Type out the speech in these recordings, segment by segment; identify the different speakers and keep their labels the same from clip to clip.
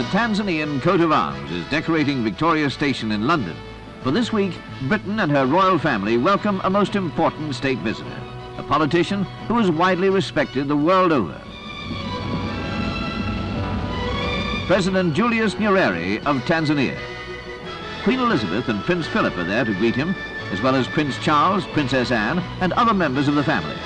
Speaker 1: The Tanzanian coat of arms is decorating Victoria Station in London. For this week, Britain and her royal family welcome a most important state visitor, a politician who is widely respected the world over. President Julius Nyerere of Tanzania. Queen Elizabeth and Prince Philip are there to greet him, as well as Prince Charles, Princess Anne, and other members of the family.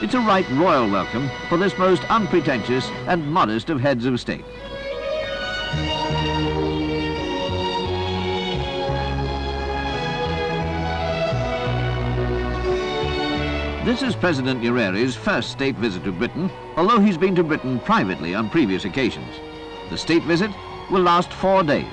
Speaker 1: It's a right royal welcome for this most unpretentious and modest of heads of state. This is President Nyerere's first state visit to Britain, although he's been to Britain privately on previous occasions. The state visit will last 4 days.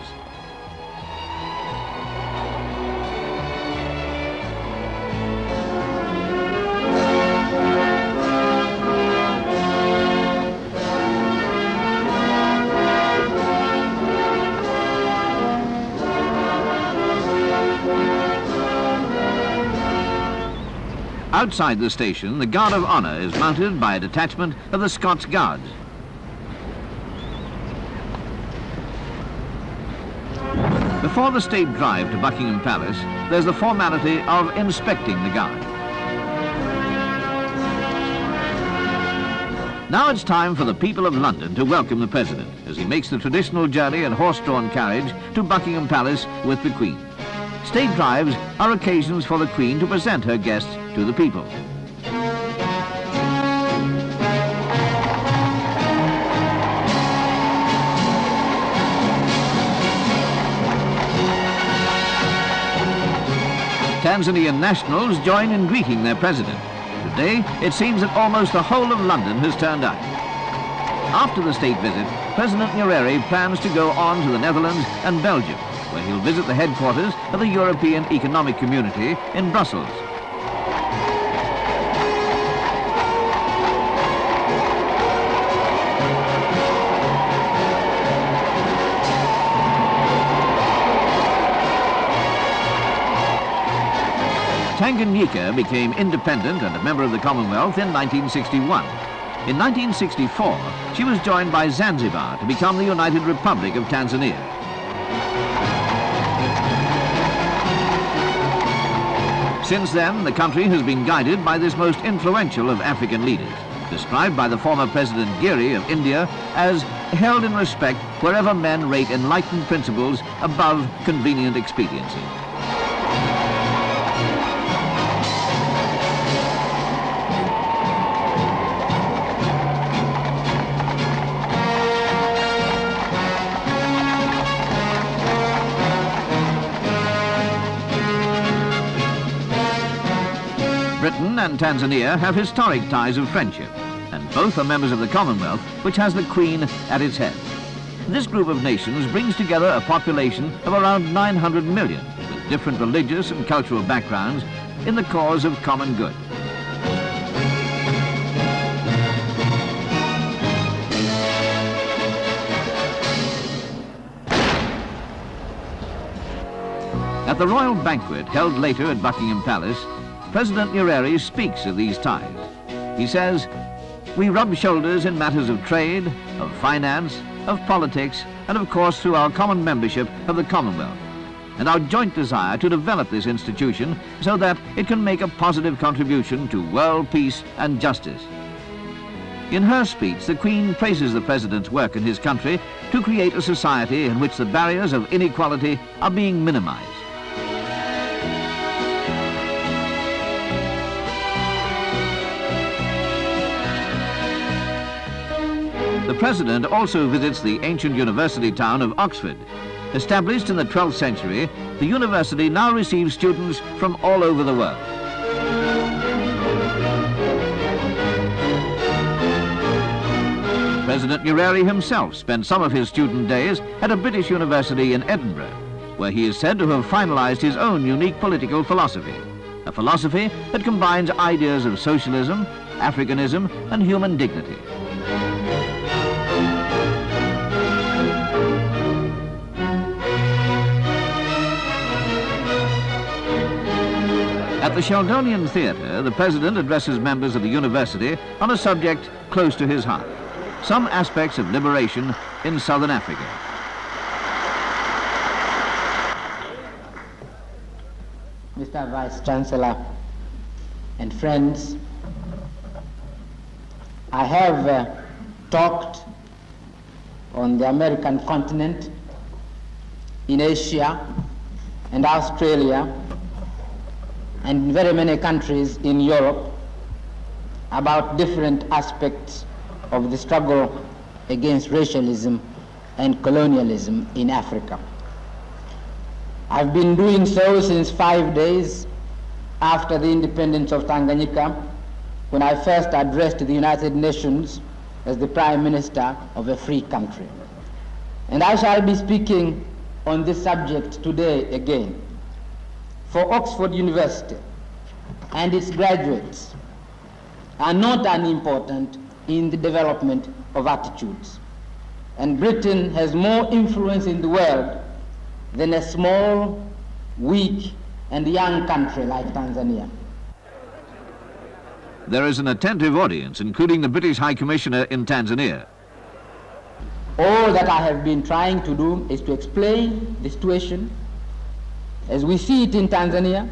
Speaker 1: Outside the station, the Guard of Honour is mounted by a detachment of the Scots Guards. Before the state drive to Buckingham Palace, there's the formality of inspecting the guard. Now it's time for the people of London to welcome the President as he makes the traditional journey in horse-drawn carriage to Buckingham Palace with the Queen. State drives are occasions for the Queen to present her guests to the people. Tanzanian nationals join in greeting their president. Today, it seems that almost the whole of London has turned out. After the state visit, President Nyerere plans to go on to the Netherlands and Belgium, where he'll visit the headquarters of the European Economic Community in Brussels. Tanganyika became independent and a member of the Commonwealth in 1961. In 1964, she was joined by Zanzibar to become the United Republic of Tanzania. Since then, the country has been guided by this most influential of African leaders, described by the former President Giri of India as held in respect wherever men rate enlightened principles above convenient expediency. Britain and Tanzania have historic ties of friendship, and both are members of the Commonwealth, which has the Queen at its head. This group of nations brings together a population of around 900 million, with different religious and cultural backgrounds, in the cause of common good. At the royal banquet held later at Buckingham Palace, President Nyerere speaks of these ties. He says, "We rub shoulders in matters of trade, of finance, of politics, and of course through our common membership of the Commonwealth, and our joint desire to develop this institution so that it can make a positive contribution to world peace and justice." In her speech, the Queen praises the President's work in his country to create a society in which the barriers of inequality are being minimized. The President also visits the ancient university town of Oxford. Established in the 12th century, the university now receives students from all over the world. President Nyerere himself spent some of his student days at a British university in Edinburgh, where he is said to have finalized his own unique political philosophy, a philosophy that combines ideas of socialism, Africanism, and human dignity. At the Sheldonian Theatre, the President addresses members of the university on a subject close to his heart, some aspects of liberation in southern Africa.
Speaker 2: Mr. Vice Chancellor and friends, I have talked on the American continent, in Asia and Australia, and in very many countries in Europe about different aspects of the struggle against racialism and colonialism in Africa. I've been doing so since 5 days after the independence of Tanganyika, when I first addressed the United Nations as the Prime Minister of a free country. And I shall be speaking on this subject today again. For Oxford University and its graduates are not unimportant in the development of attitudes. And Britain has more influence in the world than a small, weak, and young country like Tanzania.
Speaker 1: There is an attentive audience, including the British High Commissioner in Tanzania.
Speaker 2: All that I have been trying to do is to explain the situation as we see it in Tanzania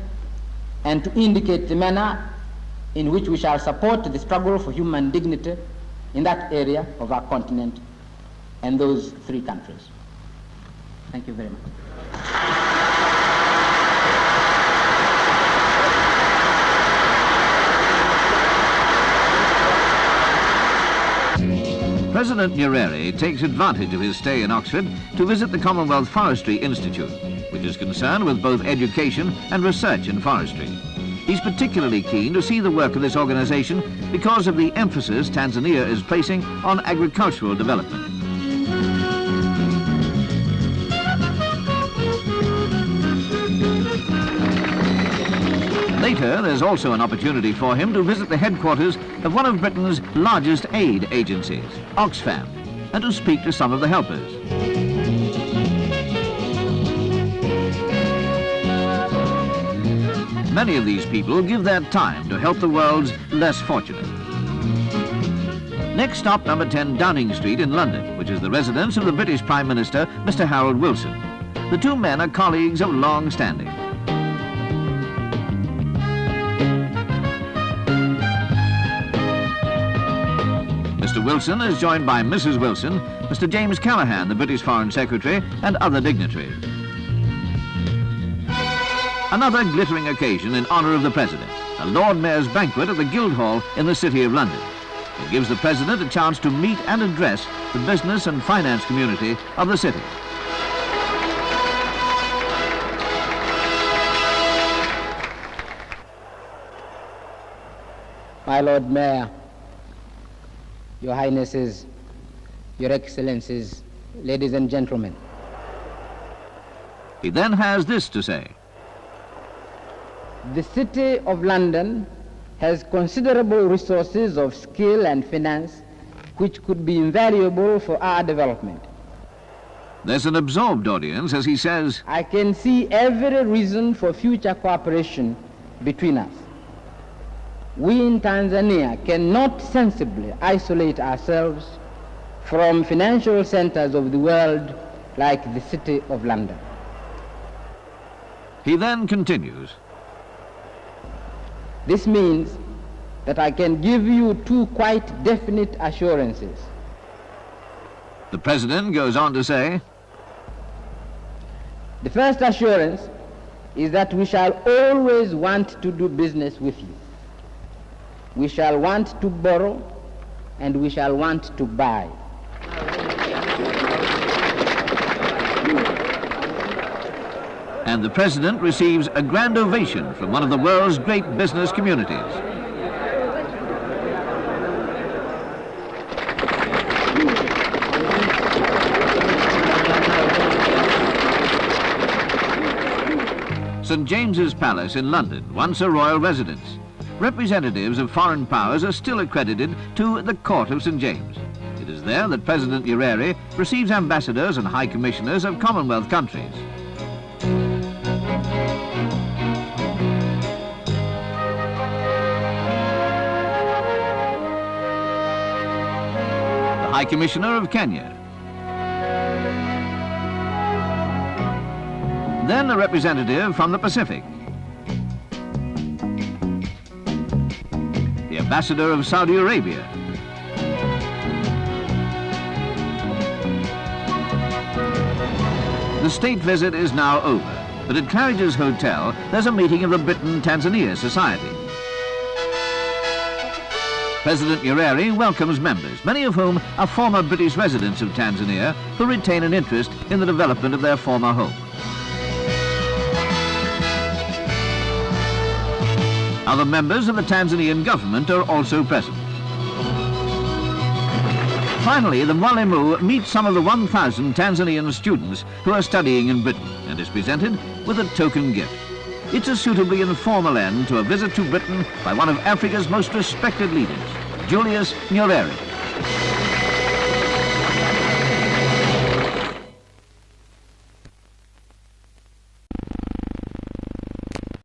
Speaker 2: and to indicate the manner in which we shall support the struggle for human dignity in that area of our continent and those three countries. Thank you very much.
Speaker 1: President Nyerere takes advantage of his stay in Oxford to visit the Commonwealth Forestry Institute, which is concerned with both education and research in forestry. He's particularly keen to see the work of this organization because of the emphasis Tanzania is placing on agricultural development. Later, there's also an opportunity for him to visit the headquarters of one of Britain's largest aid agencies, Oxfam, and to speak to some of the helpers. Many of these people give their time to help the world's less fortunate. Next stop, number 10 Downing Street in London, which is the residence of the British Prime Minister, Mr. Harold Wilson. The two men are colleagues of long standing. Mr. Wilson is joined by Mrs. Wilson, Mr. James Callaghan, the British Foreign Secretary, and other dignitaries. Another glittering occasion in honour of the President, a Lord Mayor's banquet at the Guildhall in the City of London. It gives the President a chance to meet and address the business and finance community of the city.
Speaker 2: My Lord Mayor, Your Highnesses, Your Excellencies, ladies and gentlemen.
Speaker 1: He then has this to say.
Speaker 2: The City of London has considerable resources of skill and finance which could be invaluable for our development.
Speaker 1: There's an absorbed audience as he says,
Speaker 2: I can see every reason for future cooperation between us. We in Tanzania cannot sensibly isolate ourselves from financial centers of the world like the City of London.
Speaker 1: He then continues.
Speaker 2: This means that I can give you two quite definite assurances.
Speaker 1: The President goes on to say,
Speaker 2: the first assurance is that we shall always want to do business with you. We shall want to borrow and we shall want to buy.
Speaker 1: And the President receives a grand ovation from one of the world's great business communities. St. James's Palace in London, once a royal residence. Representatives of foreign powers are still accredited to the Court of St. James. It is there that President Nyerere receives ambassadors and high commissioners of Commonwealth countries. The High Commissioner of Kenya. Then a representative from the Pacific. ambassador of Saudi Arabia. The state visit is now over, but at Claridge's Hotel, there's a meeting of the Britain-Tanzania Society. President Nyerere welcomes members, many of whom are former British residents of Tanzania who retain an interest in the development of their former home. Other members of the Tanzanian government are also present. Finally, the Mwalimu meets some of the 1,000 Tanzanian students who are studying in Britain and is presented with a token gift. It's a suitably informal end to a visit to Britain by one of Africa's most respected leaders, Julius Nyerere.